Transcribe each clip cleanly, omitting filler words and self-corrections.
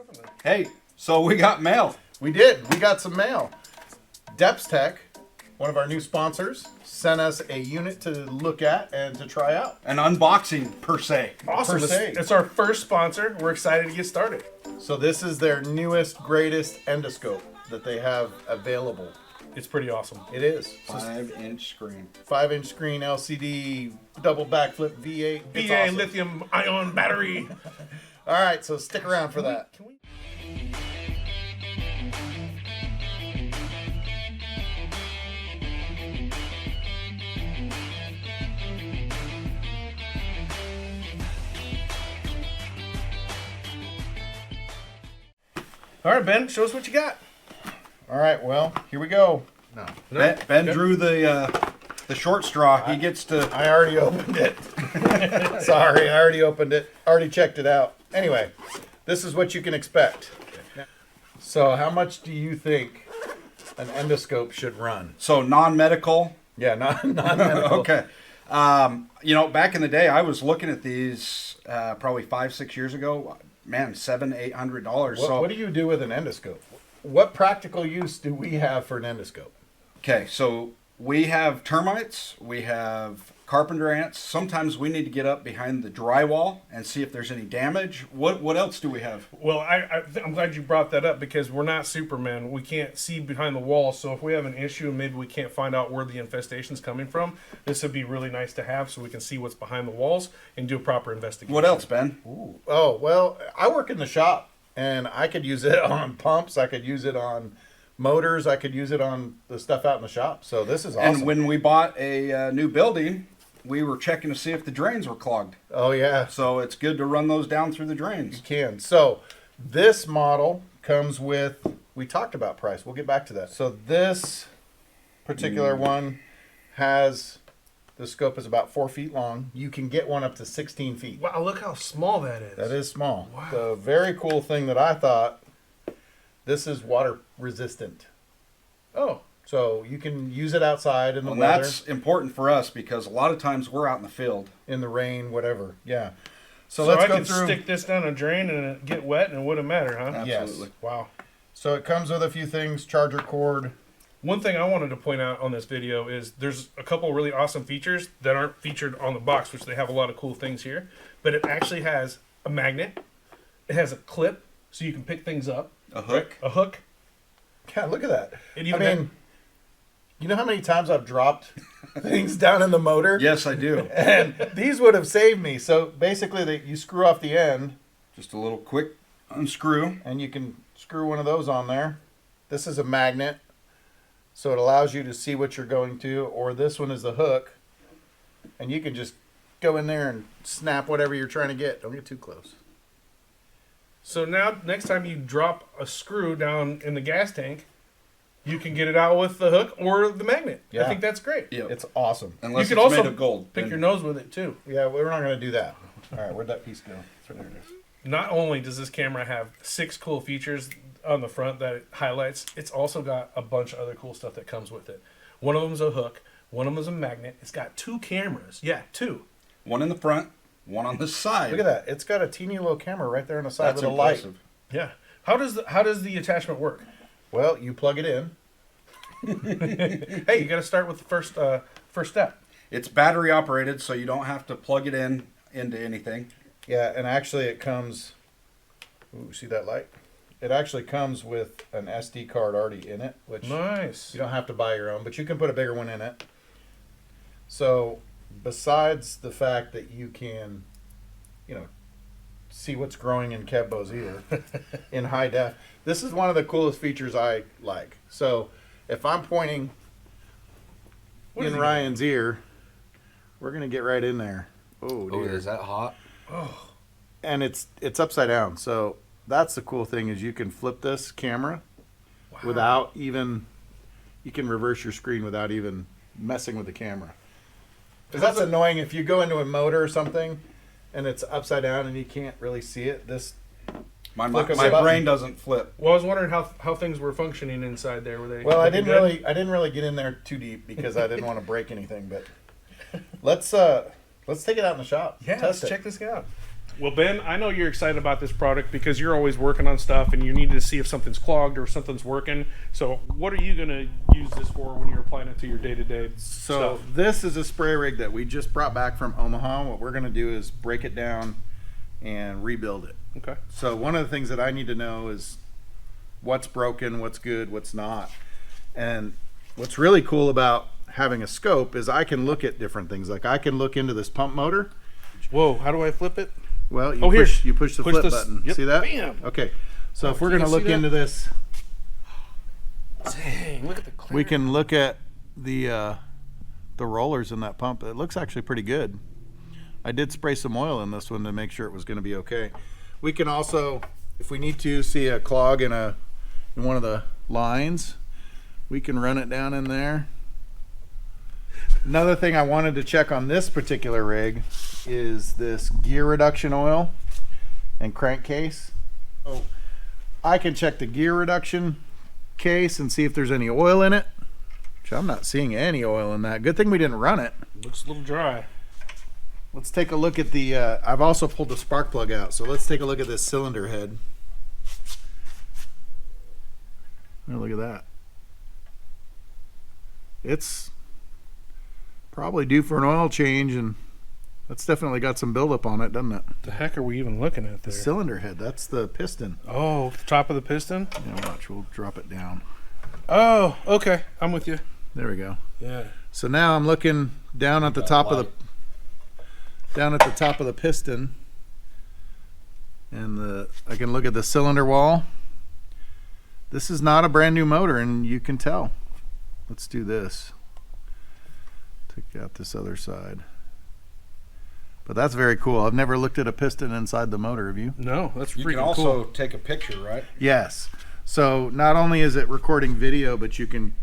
open then. Hey, so we got mail. We did. We got some mail. DEPSTECH, one of our new sponsors, sent us a unit to look at and to try out. An unboxing, per se. Awesome. Per se. It's our first sponsor. We're excited to get started. So this is their newest, greatest endoscope that they have available. It's pretty awesome. It is. 5-inch screen. 5-inch screen LCD, double backflip V8. It's BA awesome. lithium ion battery. All right, so stick around for that. Can we? All right, Ben, show us what you got. All right, well, here we go. No. Ben drew the short straw. He gets to... I already opened it. Sorry, I already opened it. Already checked it out. Anyway, this is what you can expect. So how much do you think an endoscope should run? So non-medical. Yeah, non-medical. Okay. You know, back in the day, I was looking at these probably 5-6 years ago. Man, $700-800. What do you do with an endoscope? What practical use do we have for an endoscope? Okay, so we have termites, we have carpenter ants. Sometimes we need to get up behind the drywall and see if there's any damage. What else do we have? Well, I'm glad you brought that up because we're not Superman. We can't see behind the wall. So if we have an issue and maybe we can't find out where the infestation's coming from, this would be really nice to have so we can see what's behind the walls and do a proper investigation. What else, Ben? Ooh. Oh, well, I work in the shop, and I could use it on pumps. I could use it on motors. I could use it on the stuff out in the shop. So this is awesome. And when we bought a new building, we were checking to see if the drains were clogged. Oh, yeah. So it's good to run those down through the You drains. can. So this model comes with, we talked about price. We'll get back to that. So this particular one has, the scope is about 4 feet long. You can get one up to 16 feet. Wow, look how small that is. That is small. Wow. The very cool thing that I thought, this is water resistant. Oh, So you can use it outside in the And weather, that's important for us because a lot of times we're out in the field. in the rain, whatever. Yeah. so let's I go could through. stick this down a drain and it get wet and it wouldn't matter, huh? Yes. Absolutely. Wow. So it comes with a few things: charger cord. One thing I wanted to point out on this video is there's a couple really awesome features that aren't featured on the box, which they have a lot of cool things here. But it actually has a magnet. It has a clip so you can pick things up. A hook. A hook. Yeah, look at that. It I even mean, you know how many times I've dropped things down in the motor? Yes, I do. And these would have saved me. So basically, you screw off the end, Just a little quick unscrew. and you can screw one of those on there. This is a magnet, so it allows you to see what you're going to. Or this one is the hook, and you can just go in there and snap whatever you're trying to get. Don't get too close. So now, next time you drop a screw down in the gas tank, you can get it out with the hook or the magnet. I Yeah. think that's great. Yep. It's awesome. Unless you it's can also made of gold. pick then- your nose with it too. Yeah, we're not going to do that. All right, where'd that piece go? There it is. Not only does this camera have 6 cool features on the front that it highlights, it's also got a bunch of other cool stuff that comes with it. One of them's a hook. One of them is a magnet. It's got 2 cameras. Yeah, 2. One in the front, one on the side. Look at that. It's got a teeny little camera right there on the side That's with a light. impressive. Yeah. How does the attachment work? Well, you plug it in. Hey, you got to start with the first step. It's battery operated, so you don't have to plug it into anything. Yeah, and actually it comes, ooh, see that light? It actually comes with an SD card already in it, which Nice. you don't have to buy your own, but you can put a bigger one in it. So besides the fact that you can, you know, see what's growing in Kebbo's ear in high def, this is one of the coolest features I like. So if I'm pointing What is in he Ryan's ear, we're going to get right in there. Oh, Oh, dear. is that hot? Oh, And it's upside down. So that's the cool thing is you can flip this camera wow. without even, you can reverse your screen without even messing with the camera. Because that's annoying if you go into a motor or something and it's upside down and you can't really see it. This, My Flick of my a button. brain doesn't flip. Well, I was wondering how things were functioning inside there. Were they? well, I looking didn't good? I didn't really get in there too deep because I didn't want to break anything. But let's take it out in the shop. Yeah, Test let's it. check this out. Well, Ben, I know you're excited about this product because you're always working on stuff and you need to see if something's clogged or something's working. So what are you going to use this for when you're applying it to your day-to-day So stuff? this is a spray rig that we just brought back from Omaha. What we're going to do is break it down and rebuild it. Okay. So one of the things that I need to know is what's broken, what's good, what's not. And what's really cool about having a scope is I can look at different things. Like I can look into this pump motor. Whoa, how do I flip it? Well, Oh, here. you push the Push flip this- button. yep, See that? bam. Okay. So if can we're you going to see look that? into this, Dang, look at the clarity. we can look at the rollers in that pump. It looks actually pretty good. I did spray some oil in this one to make sure it was going to be okay. We can also, if we need to, see a clog in one of the lines, we can run it down in there. Another thing I wanted to check on this particular rig is this gear reduction oil and crankcase. Oh, I can check the gear reduction case and see if there's any oil in it. Which I'm not seeing any oil in that. Good thing we didn't run it. Looks a little dry. Let's take a look at the, I've also pulled the spark plug out, so let's take a look at this cylinder head. Oh, look at that. It's probably due for an oil change, and that's definitely got some buildup on it, doesn't it? The heck are we even looking at The there? cylinder head, that's the piston. Oh, the top of the piston? Yeah, watch, we'll drop it down. Oh, okay. I'm with you. There we go. Yeah. So now I'm looking down at the top of the piston, and I can look at the cylinder wall. This is not a brand new motor, and you can tell. Let's do this. Take out this other side. But that's very cool. I've never looked at a piston inside the motor, have you? No, that's You freaking can also cool. take a picture, right? Yes. So not only is it recording video, but you can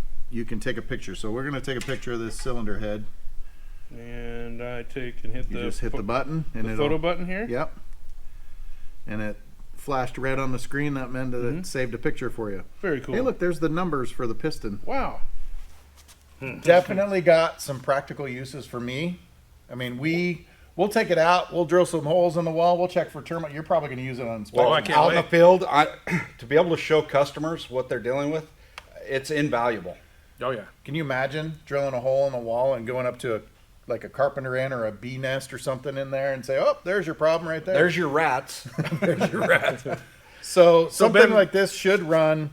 take a picture. So we're going to take a picture of this cylinder head. And I take and hit You the just hit the button, and the it'll, photo button here. Yep. And it flashed red on the screen. That meant that it saved a picture for you. Very cool. Hey, look, there's the numbers for the piston. Wow. Definitely got some practical uses for me. I mean, we'll take it out. We'll drill some holes in the wall. We'll check for termite. You're probably going to use it on inspection. Well, I can't Out in wait. the field, to be able to show customers what they're dealing with, it's invaluable. Oh yeah. Can you imagine drilling a hole in the wall and going up to like a carpenter ant or a bee nest or something in there and say, "Oh, there's your problem right there." There's your rats. There's your rat. So something Ben- like this should run,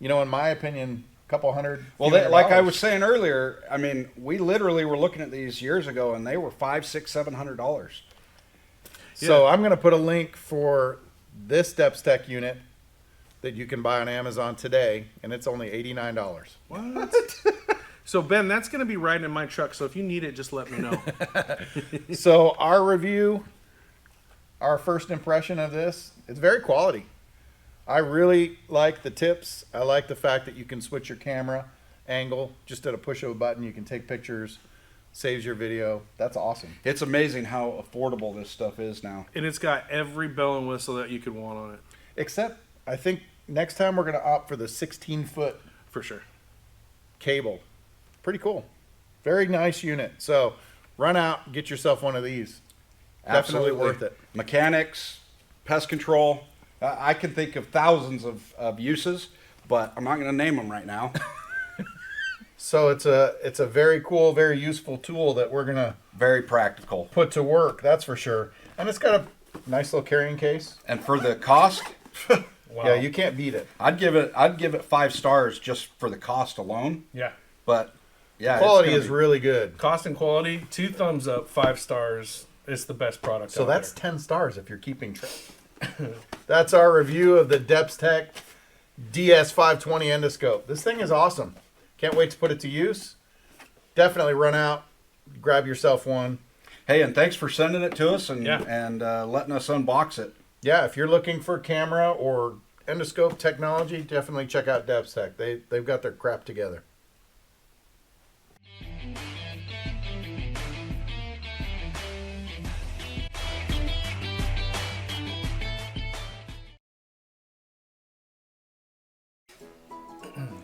in my opinion, a couple hundred. Well, few hundred like I dollars. was saying earlier, I mean, we literally were looking at these years ago, and they were $500, $600, $700. So I'm going to put a link for this DEPSTECH unit that you can buy on Amazon today, and it's only $89. What? So Ben, that's going to be riding in my truck. So if you need it, just let me know. So our review, our first impression of this, it's very quality. I really like the tips. I like the fact that you can switch your camera angle just at a push of a button. You can take pictures, saves your video. That's awesome. It's amazing how affordable this stuff is now. And it's got every bell and whistle that you could want on it, Except I think next time we're going to opt for the 16-foot for sure. cable. Pretty cool. Very nice unit. So run out, get yourself one of these. Definitely worth it. Mechanics, pest control. I can think of thousands of uses, but I'm not going to name them right now. So it's a very cool, very useful tool that we're going to Very practical. put to work, that's for sure. And it's got a nice little carrying case. And for the cost, Wow. Yeah, you can't beat it. I'd give it 5 stars just for the cost alone. Yeah. But yeah, it's Quality gonna is be- really good. Cost and quality, 2 thumbs up, 5 stars. It's the best product. So out that's there. 10 stars if you're keeping track. That's our review of the DEPSTECH DS520 endoscope. This thing is awesome. Can't wait to put it to use. Definitely run out, grab yourself one. Hey, and thanks for sending it to us and Yeah. letting us unbox it. Yeah, if you're looking for camera or endoscope technology, definitely check out DEPSTECH. They've got their crap together.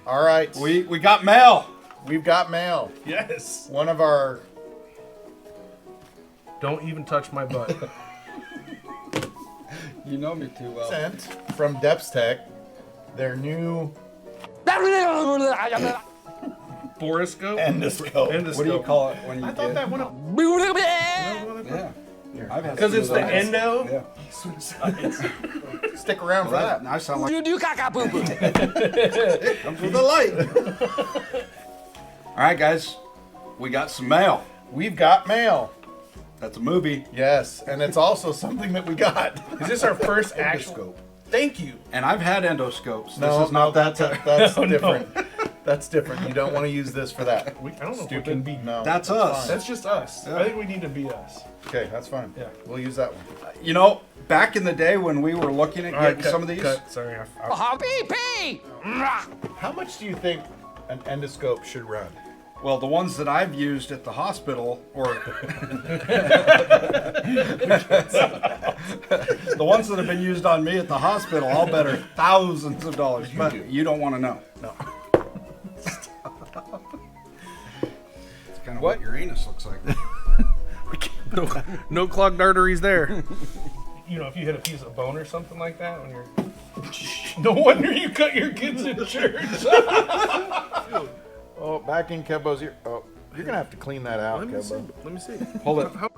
All right, We got mail. we've got mail. Yes. One of our Don't even touch my butt. You know me too well. Sent from DEPSTECH their new Borescope. endoscope. What do you call it when you I thought that went up. Yeah. I've had Because it's the suicides. endo. Yeah. Stick around for Well, that. I sound like Do caca poo poo. comes with the light. All right, guys. We got some mail. We've got mail. That's a movie. Yes, and it's also something that we got. Is this our first actual? Endoscope. Thank you. And I've had endoscopes. No, This is not that. that's No, no. different. That's different. You don't want to use this for that. I don't know if we Stupid. can be. No, That's us. fine. That's just us. Yeah. I think we need to be us. Okay, that's fine. Yeah. We'll use that one. You know, back in the day when we were looking at All right, getting cut, some of these, Cut. Sorry. Pee pee. How much do you think an endoscope should run? well, the ones that I've used at the hospital, or the ones that have been used on me at the hospital, I'll bet are thousands of dollars. But you don't want to know. No. It's kind of what your anus looks like. No clogged arteries there. You know, if you hit a piece of bone or something like that when you're. No wonder you cut your kids in church. Oh, back in Kebo's ear. Oh, you're gonna have to clean that out, Let me see. Kebo. Let me see. Hold it. How-